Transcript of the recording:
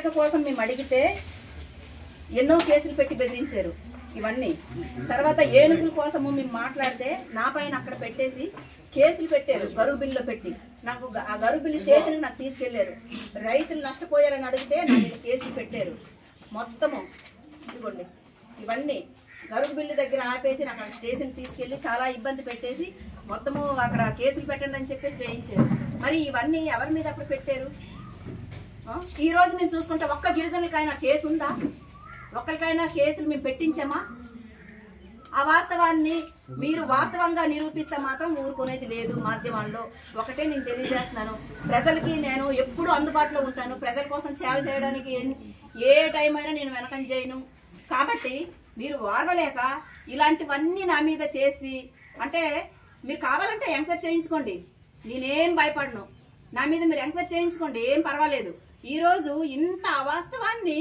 ఇసుక కోసం మేము అడిగితే ఎన్నో కేసులు పెట్టి బెదిరించారు ఇవన్నీ. తర్వాత ఏనుగుల కోసము మేము మాట్లాడితే నా పైన అక్కడ పెట్టేసి కేసులు పెట్టారు గరువు బిల్లులో పెట్టి. నాకు ఆ గరువు బిల్లు స్టేషన్కి నాకు తీసుకెళ్లారు. రైతులు నష్టపోయారని అడిగితే నా మీద కేసులు పెట్టారు. మొత్తము ఇదిగోండి ఇవన్నీ గరువు బిల్లు దగ్గర ఆపేసి నాకు అక్కడ స్టేషన్కి తీసుకెళ్లి చాలా ఇబ్బంది పెట్టేసి మొత్తము అక్కడ కేసులు పెట్టండి అని చెప్పేసి చేయించారు. మరి ఇవన్నీ ఎవరి మీద అప్పుడు పెట్టారు? ఈ రోజు మేము చూసుకుంటే ఒక్క గిరిజనులకైనా కేసు ఉందా? ఒక్కరికైనా కేసులు మేము పెట్టించామా? ఆ వాస్తవాన్ని మీరు వాస్తవంగా నిరూపిస్తే మాత్రం ఊరుకునేది లేదు. మాధ్యమాల్లో ఒకటే నేను తెలియజేస్తున్నాను, ప్రజలకి నేను ఎప్పుడూ అందుబాటులో ఉంటాను. ప్రజల కోసం సేవ చేయడానికి ఏ టైం అయినా నేను వెనకం చేయను. కాబట్టి మీరు ఓర్వలేక ఇలాంటివన్నీ నా మీద చేసి, అంటే మీరు కావాలంటే ఎంక్వైరీ చేయించుకోండి, నేనేం భయపడను. నా మీద మీరు ఎంక్వైరీ చేయించుకోండి, ఏం పర్వాలేదు. ఈరోజు ఇంత అవాస్తవాన్ని